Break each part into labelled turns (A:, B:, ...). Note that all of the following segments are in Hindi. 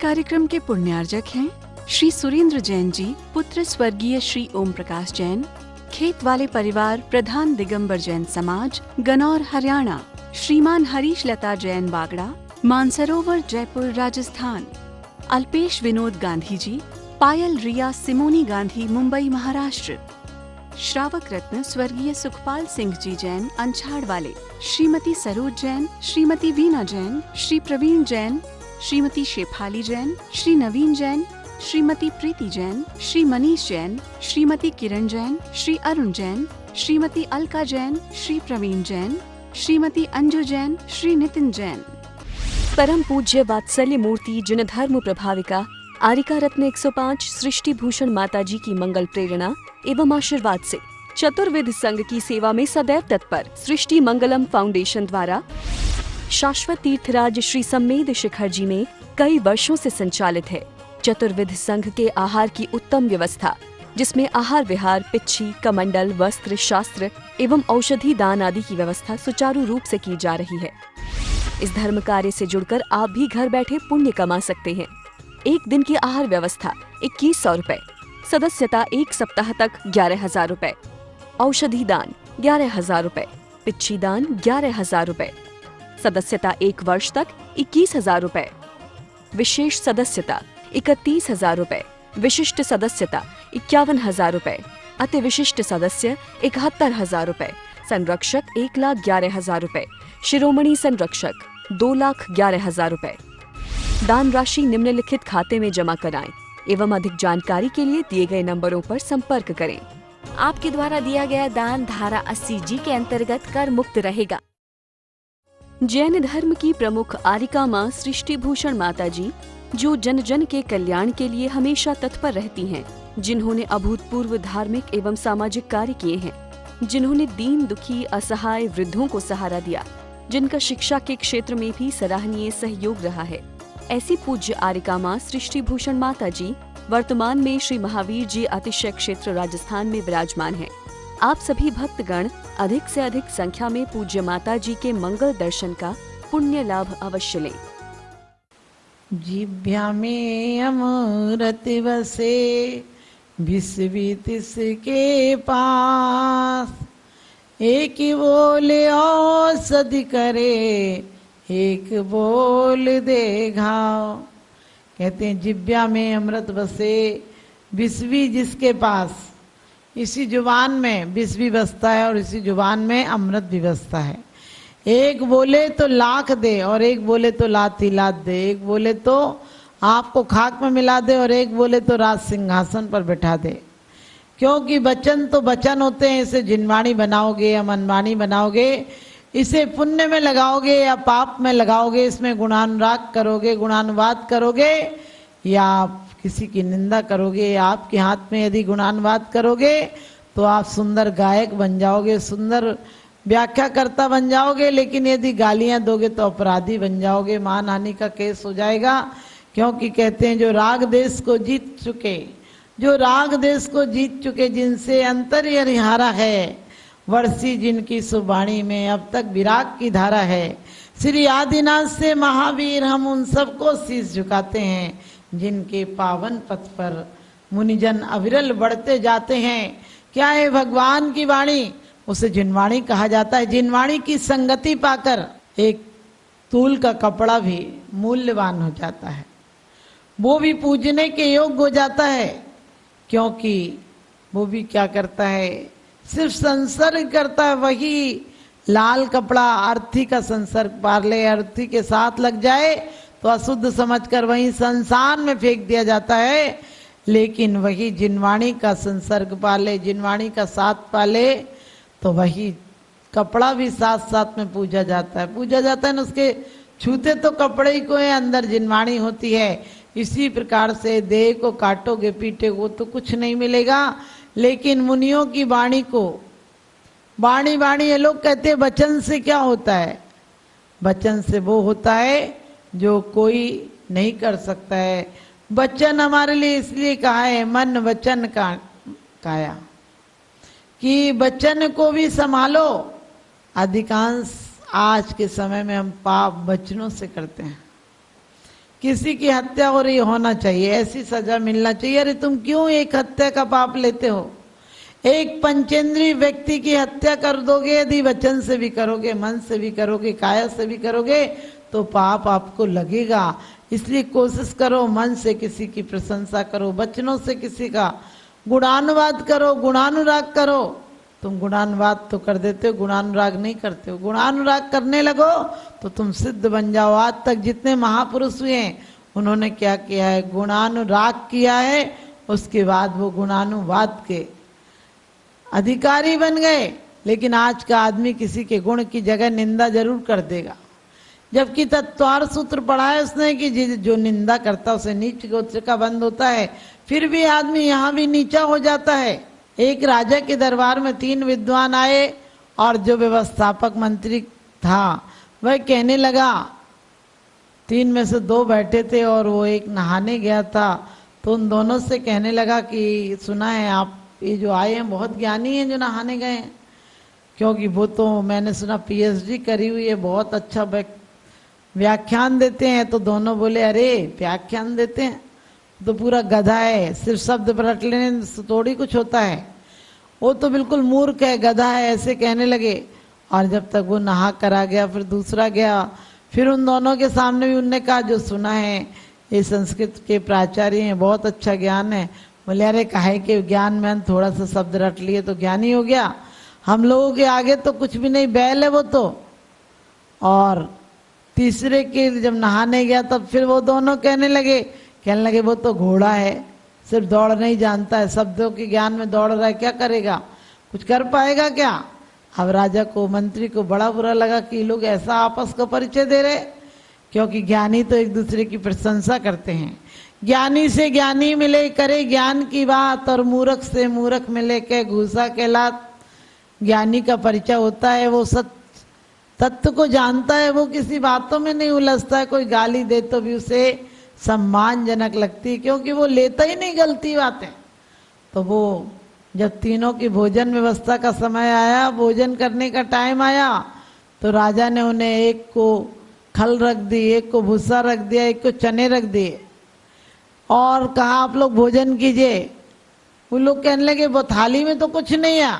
A: कार्यक्रम के पुण्यार्जक हैं श्री सुरेंद्र जैन जी, पुत्र स्वर्गीय श्री ओम प्रकाश जैन, खेत वाले परिवार, प्रधान दिगंबर जैन समाज, गनौर हरियाणा। श्रीमान हरीश लता जैन बागड़ा, मानसरोवर जयपुर राजस्थान। अल्पेश विनोद गांधी जी, पायल रिया सिमोनी गांधी मुंबई महाराष्ट्र। श्रावक रत्न स्वर्गीय सुखपाल सिंह जी जैन अंछाड़ वाले। श्रीमती सरोज जैन, श्रीमती वीना जैन, श्री प्रवीण जैन, श्रीमती शेफाली जैन, श्री नवीन जैन, श्रीमती प्रीति जैन, श्री मनीष जैन, श्रीमती किरण जैन, श्री अरुण जैन, श्रीमती अलका जैन, श्री प्रवीण जैन, श्रीमती अंजू जैन, श्री नितिन जैन।
B: परम पूज्य वात्सल्य मूर्ति जिन धर्म प्रभाविका आरिका रत्न 105 सृष्टि भूषण माताजी की मंगल प्रेरणा एवं आशीर्वाद से चतुर्विध संघ की सेवा में सदैव तत्पर सृष्टि मंगलम फाउंडेशन द्वारा शाश्वत तीर्थराज श्री सम्मेद शिखर जी में कई वर्षों से संचालित है चतुर्विध संघ के आहार की उत्तम व्यवस्था, जिसमें आहार विहार, पिच्छी, कमंडल, वस्त्र, शास्त्र एवं औषधि दान आदि की व्यवस्था सुचारू रूप से की जा रही है। इस धर्म कार्य से जुड़कर आप भी घर बैठे पुण्य कमा सकते हैं। एक दिन की आहार व्यवस्था 2100 रुपए, सदस्यता 1 सप्ताह तक 11,000 रुपए, औषधि दान 11,000 रुपए, पिच्छी दान 11,000 रुपए, सदस्यता 1 वर्ष तक 21,000 रुपए, विशेष सदस्यता 31,000 रुपए, विशिष्ट सदस्यता 51,000 रुपए, अति विशिष्ट सदस्य 71,000 रुपए, संरक्षक 1,11,000 रुपए, शिरोमणि संरक्षक 2,11,000 रुपए। दान राशि निम्नलिखित खाते में जमा कराएं एवं अधिक जानकारी के लिए दिए गए नंबरों पर संपर्क करें।
C: आपके द्वारा दिया गया दान धारा 80G के अंतर्गत कर मुक्त रहेगा।
B: जैन धर्म की प्रमुख आरिका माँ सृष्टि भूषण माता जी, जो जन जन के कल्याण के लिए हमेशा तत्पर रहती हैं, जिन्होंने अभूतपूर्व धार्मिक एवं सामाजिक कार्य किए हैं, जिन्होंने दीन दुखी असहाय वृद्धों को सहारा दिया, जिनका शिक्षा के क्षेत्र में भी सराहनीय सहयोग रहा है, ऐसी पूज्य आरिका माँ सृष्टि भूषण माता जी वर्तमान में श्री महावीर जी अतिशय क्षेत्र राजस्थान में विराजमान है। आप सभी भक्तगण अधिक से अधिक संख्या में पूज्य माता जी के मंगल दर्शन का पुण्य लाभ अवश्य लें।
D: जिभ्या में अमृत बसे विश्वी तिसके पास, एक बोले औषधि करे एक बोल दे घाव। कहते हैं जिभ्या में अमृत बसे, विश्वी जिसके पास, इसी जुबान में विश्वी बसता है और इसी जुबान में अमृत भी बसता है। एक बोले तो लाख दे और एक बोले तो लात ही लात दे, एक बोले तो आपको खाक में मिला दे और एक बोले तो राज सिंहासन पर बैठा दे। क्योंकि वचन तो वचन होते हैं, इसे जिनवाणी बनाओगे या मनवाणी बनाओगे, इसे पुण्य में लगाओगे या पाप में लगाओगे, इसमें गुणानुराग करोगे, गुणानुवाद करोगे या आप किसी की निंदा करोगे, या आपके हाथ में यदि गुणानुवाद करोगे तो आप सुंदर गायक बन जाओगे, सुंदर व्याख्याकर्ता बन जाओगे। लेकिन यदि गालियां दोगे तो अपराधी बन जाओगे, मानहानि का केस हो जाएगा। क्योंकि कहते हैं जो राग देश को जीत चुके, जो राग देश को जीत चुके, जिनसे अंतर्य हारा है, वर्षी जिनकी सुबाणी में अब तक विराग की धारा है। श्री आदिनाथ से महावीर हम उन सबको शीश झुकाते हैं, जिनके पावन पथ पर मुनिजन अविरल बढ़ते जाते हैं। क्या है भगवान की वाणी, उसे जिनवाणी कहा जाता है। जिनवाणी की संगति पाकर एक तूल का कपड़ा भी मूल्यवान हो जाता है, वो भी पूजने के योग्य हो जाता है। क्योंकि वो भी क्या करता है, सिर्फ संसर्ग करता है। वही लाल कपड़ा अर्थी का संसर्ग पार्ले अर्थी के साथ लग जाए तो अशुद्ध समझकर वहीं संसार में फेंक दिया जाता है। लेकिन वही जिनवाणी का संसर्ग पाले, जिनवाणी का साथ पाले, तो वही कपड़ा भी साथ साथ में पूजा जाता है। पूजा जाता है ना, उसके छूते तो कपड़े ही को है, अंदर जिनवाणी होती है। इसी प्रकार से देह को काटोगे पीटोगे तो कुछ नहीं मिलेगा, लेकिन मुनियों की वाणी को, वाणी वाणी ये लोग कहते हैं वचन से क्या होता है, वचन से वो होता है जो कोई नहीं कर सकता है। वचन हमारे लिए इसलिए कहा है मन वचन का काया, कि वचन को भी संभालो। अधिकांश आज के समय में हम पाप वचनों से करते हैं। किसी की हत्या हो रही होना चाहिए, ऐसी सजा मिलना चाहिए। अरे तुम क्यों एक हत्या का पाप लेते हो? एक पंचेंद्रीय व्यक्ति की हत्या कर दोगे, यदि वचन से भी करोगे, मन से भी करोगे, काया से भी करोगे, तो पाप आपको लगेगा। इसलिए कोशिश करो, मन से किसी की प्रशंसा करो, वचनों से किसी का गुणानुवाद करो, गुणानुराग करो। तुम गुणानुवाद तो कर देते हो, गुणानुराग नहीं करते हो। गुणानुराग करने लगो तो तुम सिद्ध बन जाओ। आज तक जितने महापुरुष हुए हैं उन्होंने क्या किया है? गुणानुराग किया है, उसके बाद वो गुणानुवाद के अधिकारी बन गए। लेकिन आज का आदमी किसी के गुण की जगह निंदा जरूर कर देगा, जबकि तत्वार सूत्र पढ़ा है उसने कि जो निंदा करता उसे नीच गोत्र का बंद होता है। फिर भी आदमी यहाँ भी नीचा हो जाता है। एक राजा के दरबार में 3 विद्वान आए और जो व्यवस्थापक मंत्री था वह कहने लगा, 3 में से 2 बैठे थे और वो एक नहाने गया था, तो उन दोनों से कहने लगा कि सुना है आप ये जो आए हैं बहुत ज्ञानी हैं जो नहाने गए हैं, क्योंकि वो तो मैंने सुना पीएचडी करी हुई है, बहुत अच्छा व्याख्यान देते हैं। तो दोनों बोले अरे व्याख्यान देते हैं तो पूरा गधा है, सिर्फ शब्द पलट लेने से थोड़ी कुछ होता है, वो तो बिल्कुल मूर्ख है, गधा है, ऐसे कहने लगे। और जब तक वो नहा कर आ गया, फिर दूसरा गया, फिर उन दोनों के सामने भी उनने कहा जो सुना है ये संस्कृत के प्राचार्य हैं, बहुत अच्छा ज्ञान है। बोले अरे काहे के ज्ञान में थोड़ा सा शब्द रट लिए तो ज्ञानी हो गया, हम लोगों के आगे तो कुछ भी नहीं, बैल है वो तो। और तीसरे के जब नहाने गया तब फिर वो दोनों कहने लगे वो तो घोड़ा है, सिर्फ दौड़ नहीं जानता है, शब्दों के ज्ञान में दौड़ रहा है, क्या करेगा, कुछ कर पाएगा क्या? अब राजा को, मंत्री को बड़ा बुरा लगा कि ये लोग ऐसा आपस का परिचय दे रहे, क्योंकि ज्ञानी तो एक दूसरे की प्रशंसा करते हैं। ज्ञानी से ज्ञानी मिले करे ज्ञान की बात, और मूर्ख से मूर्ख मिले के घूसा के लात। ज्ञानी का परिचय होता है, वो तत्व को जानता है, वो किसी बातों में नहीं उलझता है। कोई गाली दे तो भी उसे सम्मानजनक लगती है, क्योंकि वो लेता ही नहीं गलती बातें। तो वो जब तीनों की भोजन व्यवस्था का समय आया, भोजन करने का टाइम आया, तो राजा ने उन्हें एक को खल रख दी, एक को भूसा रख दिया, एक को चने रख दिए और कहा आप लोग भोजन कीजिए। वो लोग कहने लगे वो थाली में तो कुछ नहीं है।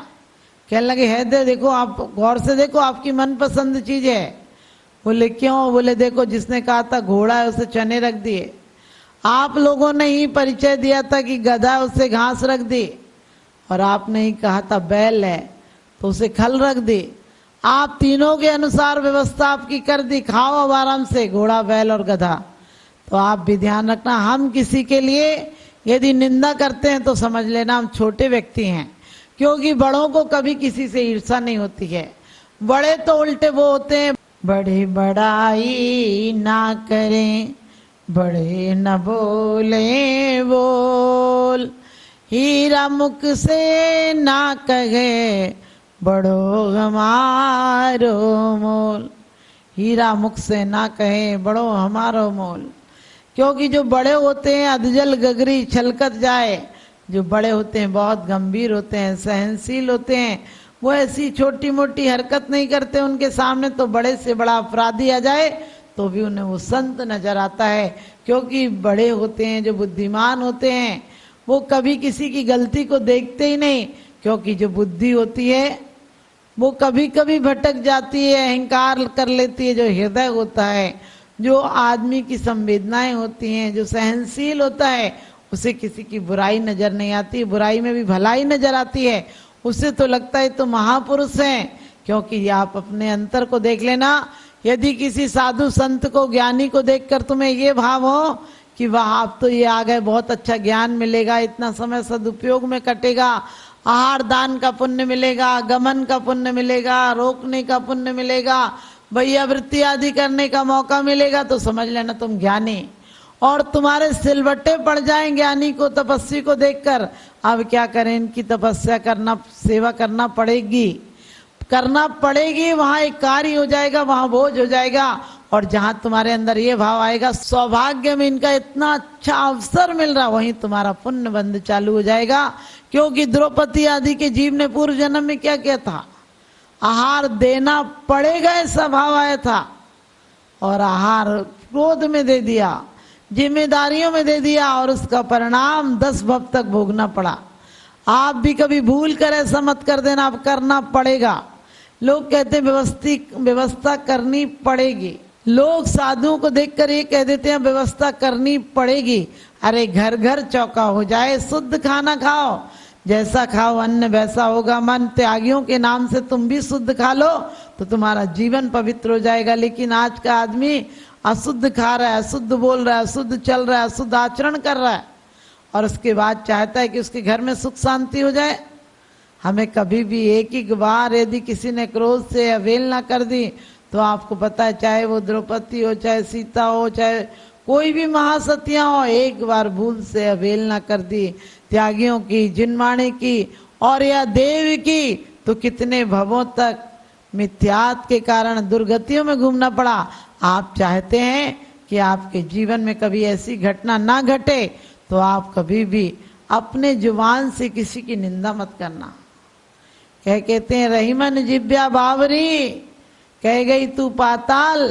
D: कहने लगे है दे, देखो आप गौर से देखो, आपकी मनपसंद चीज है। बोले क्यों? बोले देखो जिसने कहा था घोड़ा है उसे चने रख दिए, आप लोगों ने ही परिचय दिया था कि गधा है उसे घास रख दी, और आपने ही कहा था बैल है तो उसे खल रख दी। आप तीनों के अनुसार व्यवस्था आपकी कर दी, खाओ अब आराम से, घोड़ा बैल और गधा। तो आप भी ध्यान रखना, हम किसी के लिए यदि निंदा करते हैं तो समझ लेना हम छोटे व्यक्ति हैं, क्योंकि बड़ों को कभी किसी से ईर्ष्या नहीं होती है। बड़े तो उल्टे वो होते हैं, बड़े बड़ाई ना करें, बड़े न बोले बोल, हीरा मुख से ना कहे, बड़ो हमारो मोल। हीरा मुख से ना कहे, बड़ो हमारो मोल। क्योंकि जो बड़े होते हैं अधजल गगरी छलकत जाए, जो बड़े होते हैं बहुत गंभीर होते हैं, सहनशील होते हैं, वो ऐसी छोटी मोटी हरकत नहीं करते। उनके सामने तो बड़े से बड़ा अपराधी आ जाए तो भी उन्हें वो संत नजर आता है, क्योंकि बड़े होते हैं, जो बुद्धिमान होते हैं, वो कभी किसी की गलती को देखते ही नहीं। क्योंकि जो बुद्धि होती है वो कभी कभी भटक जाती है, अहंकार कर लेती है। जो हृदय होता है, जो आदमी की संवेदनाएं होती हैं, जो सहनशील होता है, उसे किसी की बुराई नजर नहीं आती, बुराई में भी भलाई नजर आती है। उसे तो लगता है तो महापुरुष हैं। क्योंकि आप अपने अंतर को देख लेना, यदि किसी साधु संत को, ज्ञानी को देखकर तुम्हें ये भाव हो कि वाह आप तो ये आ गए, बहुत अच्छा ज्ञान मिलेगा, इतना समय सदुपयोग में कटेगा, आहार दान का पुण्य मिलेगा, गमन का पुण्य मिलेगा, रोकने का पुण्य मिलेगा, भैया वृत्ति आदि करने का मौका मिलेगा, तो समझ लेना तुम ज्ञानी। और तुम्हारे सिलवट्टे पड़ जाएं ज्ञानी को, तपस्वी को देखकर। अब क्या करें, इनकी तपस्या करना, सेवा करना पड़ेगी, करना पड़ेगी। वहां एक कार्य हो जाएगा, वहां बोझ हो जाएगा। और जहां तुम्हारे अंदर ये भाव आएगा, सौभाग्य में इनका इतना अच्छा अवसर मिल रहा, वहीं तुम्हारा पुण्य बंध चालू हो जाएगा। क्योंकि द्रौपदी आदि के जीव ने पूर्व जन्म में क्या किया था, आहार देना पड़ेगा ऐसा भाव आया था, और आहार क्रोध में दे दिया। जिम्मेदारियों में दे दिया और उसका परिणाम 10 भव तक भोगना पड़ा। आप भी कभी भूल कर ऐसा मत कर देना, अब करना पड़ेगा। लोग कहते हैं व्यवस्था करनी पड़ेगी। लोग साधुओं को देखकर ये कह देते हैं व्यवस्था करनी पड़ेगी। अरे घर घर चौका हो जाए, शुद्ध खाना खाओ, जैसा खाओ अन्न वैसा होगा मन। त्यागियों के नाम से तुम भी शुद्ध खा लो तो तुम्हारा जीवन पवित्र हो जाएगा। लेकिन आज का आदमी अशुद्ध खा रहा है, अशुद्ध बोल रहा है, अशुद्ध चल रहा है, अशुद्ध आचरण कर रहा है और उसके बाद चाहता है कि उसके घर में सुख शांति हो जाए। हमें कभी भी एक ही बार यदि किसी ने क्रोध से अवहेलना कर दी तो आपको पता है, चाहे वो द्रौपदी हो, चाहे सीता हो, चाहे कोई भी महासतियां हो, एक बार भूल से अवहेलना कर दी त्यागियों की, जिनवाणी की और या देव की, तो कितने भवों तक मिथ्यात के कारण दुर्गतियों में घूमना पड़ा। आप चाहते हैं कि आपके जीवन में कभी ऐसी घटना ना घटे तो आप कभी भी अपने जुबान से किसी की निंदा मत करना। कहते हैं रहीमन जिब्या बावरी, कह गई तू पाताल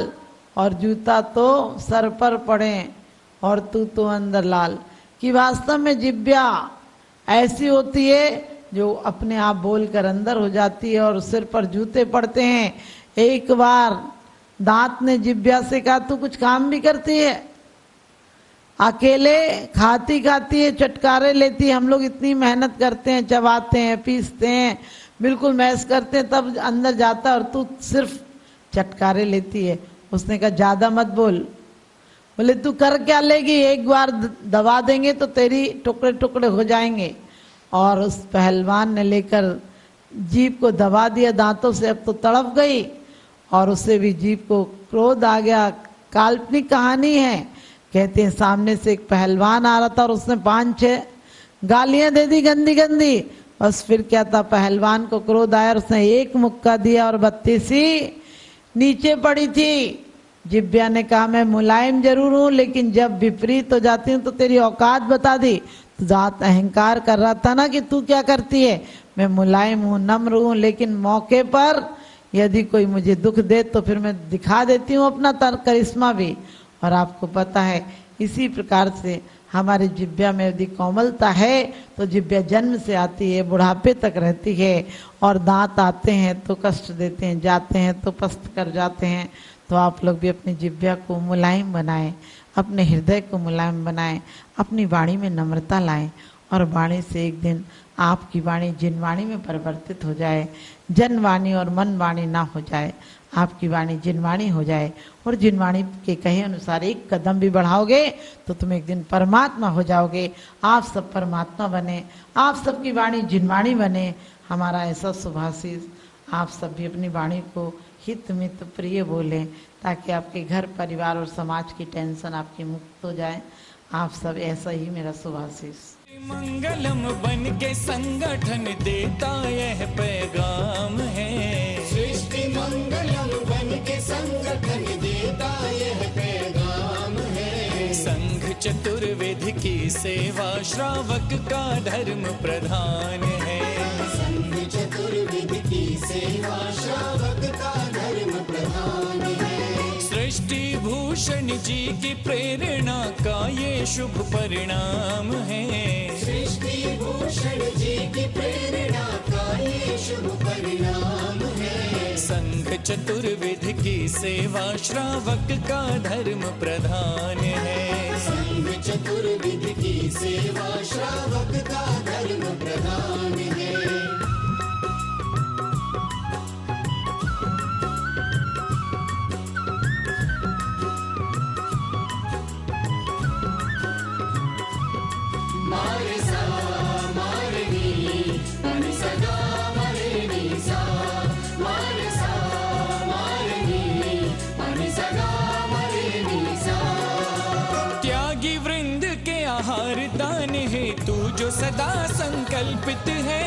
D: और जूता तो सर पर पड़े और तू तो अंदर लाल। कि वास्तव में जिब्या ऐसी होती है जो अपने आप बोलकर अंदर हो जाती है और सिर पर जूते पड़ते हैं। एक बार दांत ने जिब्या से कहा तू कुछ काम भी करती है, अकेले खाती खाती है, चटकारे लेती है। हम लोग इतनी मेहनत करते हैं, चबाते हैं, पीसते हैं, बिल्कुल मैस करते हैं, तब अंदर जाता है और तू सिर्फ चटकारे लेती है। उसने कहा ज्यादा मत बोल। बोले तू कर क्या लेगी, एक बार दबा देंगे तो तेरी टुकड़े टुकड़े हो जाएंगे। और उस पहलवान ने लेकर जीभ को दबा दिया दांतों से, अब तो तड़प गई और उससे भी जीभ को क्रोध आ गया। काल्पनिक कहानी है। कहते हैं सामने से एक पहलवान आ रहा था और उसने 5-6 गालियां दे दी गंदी गंदी। बस फिर क्या था, पहलवान को क्रोध आया और उसने एक मुक्का दिया और 32 नीचे पड़ी थी। जिब्या ने कहा मैं मुलायम जरूर हूं लेकिन जब विपरीत हो जाती हूं तो तेरी औकात बता दी। तो दांत अहंकार कर रहा था ना कि तू क्या करती है, मैं मुलायम हूं, नम्र हूं, लेकिन मौके पर यदि कोई मुझे दुख दे तो फिर मैं दिखा देती हूँ अपना करिश्मा भी। और आपको पता है इसी प्रकार से हमारे जिब्या में यदि कोमलता है तो जिब्या जन्म से आती है, बुढ़ापे तक रहती है। और दांत आते हैं तो कष्ट देते हैं, जाते हैं तो पस्त कर जाते हैं। तो आप लोग भी अपनी जिब्या को मुलायम बनाएं, अपने हृदय को मुलायम बनाएं, अपनी वाणी में नम्रता लाएं और वाणी से एक दिन आपकी वाणी जिनवाणी में परिवर्तित हो जाए। जनवाणी और मनवाणी ना हो जाए, आपकी वाणी जिनवाणी हो जाए। और जिनवाणी के कहे अनुसार एक कदम भी बढ़ाओगे तो तुम एक दिन परमात्मा हो जाओगे। आप सब परमात्मा बने, आप सबकी वाणी जिनवाणी बने। हमारा ऐसा सुभाषिस आप सब भी अपनी वाणी को हित मित प्रिय बोलें ताकि आपके घर परिवार और समाज की टेंशन आपकी मुक्त हो जाए। आप सब ऐसा ही मेरा सुभाषिस।
E: मंगलम बन के संगठन देता यह पैगाम है।
F: सृष्टि मंगलम बन के संगठन देता यह पैगाम है।
E: संघ चतुर्वेद की सेवा श्रावक का धर्म प्रधान है।
F: संघ चतुर्वेद की सेवा श्रावक का धर्म प्रधान है।
E: सृष्टि भूषण जी की प्रेरणा का ये शुभ परिणाम है।
F: सृष्टि भूषण जी की प्रेरणा का ये शुभ परिणाम है।
E: संघ चतुर्वेद की सेवा श्रावक का धर्म प्रधान है।
F: संघ चतुर्वेद की सेवा श्रावक का धर्म प्रधान है। मारे सा मारे नी मनि सदा मारे नी सा मारे सा मारे नी मनि सदा मारे नी सा।
E: त्यागी वृंद के आहार दान है तू जो सदा संकल्पित है।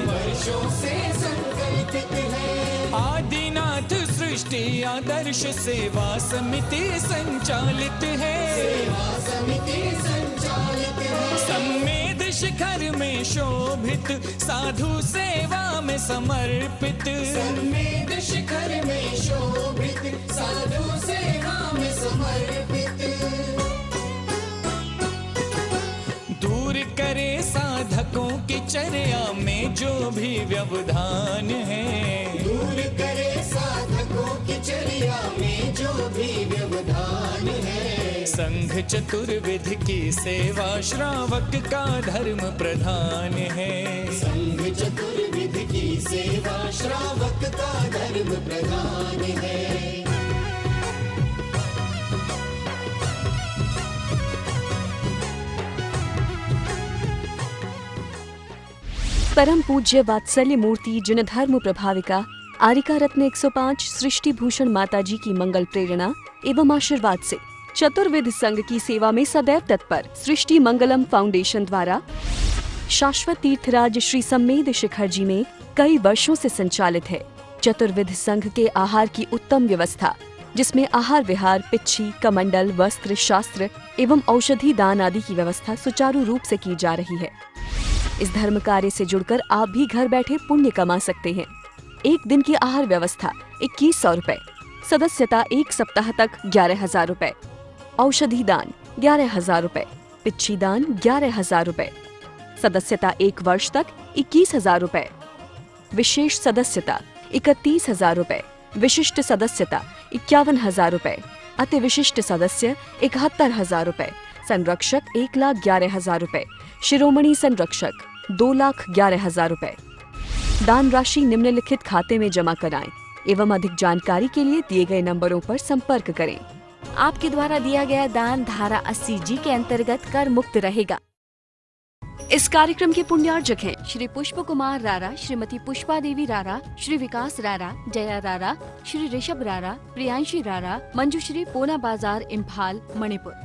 F: वर्षों से संकल्पित है।
E: आदिनाथ सृष्टि आदर्श सेवा समिति संचालित है।
F: सेवा समिति संचालित है।
E: सम्मेद शिखर में शोभित साधु सेवा में समर्पित।
F: सम्मेद शिखर में शोभित साधु सेवा में समर्पित।
E: चर्या में जो भी व्यवधान है,
F: दूर करे साधकों की चर्या में जो भी व्यवधान है।
E: संघ चतुर्विध की सेवा श्रावक का धर्म प्रधान है।
F: संघ चतुर्विध की सेवा श्रावक का धर्म प्रधान है।
B: परम पूज्य वात्सल्य मूर्ति जिन धर्म प्रभाविका आरिका रत्न 105 सृष्टि भूषण माताजी की मंगल प्रेरणा एवं आशीर्वाद से चतुर्विध संघ की सेवा में सदैव तत्पर सृष्टि मंगलम फाउंडेशन द्वारा शाश्वत तीर्थराज श्री सम्मेद शिखर जी में कई वर्षों से संचालित है चतुर्विध संघ के आहार की उत्तम व्यवस्था, जिसमें आहार विहार, पिच्छी, कमंडल, वस्त्र, शास्त्र एवं औषधि दान आदि की व्यवस्था सुचारू रूप से की जा रही है। इस धर्म कार्य से जुड़कर आप भी घर बैठे पुण्य कमा सकते हैं। एक दिन की आहार व्यवस्था 2100 रुपए, सदस्यता 1 सप्ताह तक 11,000 रुपए, औषधि दान 11,000 रुपए, पिच्छी दान 11,000 रुपए, सदस्यता 1 वर्ष तक 21,000 रुपए, विशेष सदस्यता 31,000 रुपए, विशिष्ट सदस्यता 51,000 रुपए, अति विशिष्ट सदस्य 71,000 रुपए, संरक्षक 1,11,000 रुपए, शिरोमणि संरक्षक 2,11,000 रुपए। दान राशि निम्नलिखित खाते में जमा कराएं एवं अधिक जानकारी के लिए दिए गए नंबरों पर संपर्क करें।
C: आपके द्वारा दिया गया दान धारा 80G के अंतर्गत कर मुक्त रहेगा।
B: इस कार्यक्रम के पुण्यार्जक हैं
C: श्री पुष्प कुमार रारा, श्रीमती पुष्पा देवी रारा, श्री विकास रारा, जया रारा, श्री ऋषभ रारा, प्रियांशी रारा, मंजुश्री, पूना बाजार, इम्फाल, मणिपुर।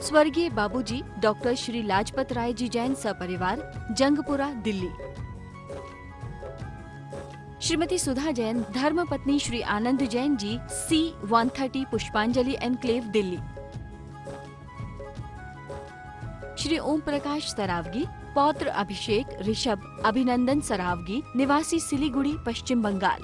C: स्वर्गीय बाबूजी डॉक्टर श्री लाजपत राय जी जैन सपरिवार, जंगपुरा, दिल्ली। श्रीमती सुधा जैन, धर्मपत्नी श्री आनंद जैन जी, C130 पुष्पांजलि एनक्लेव, दिल्ली। श्री ओम प्रकाश सरावगी, पौत्र अभिषेक ऋषभ अभिनंदन सरावगी, निवासी सिलीगुड़ी, पश्चिम बंगाल।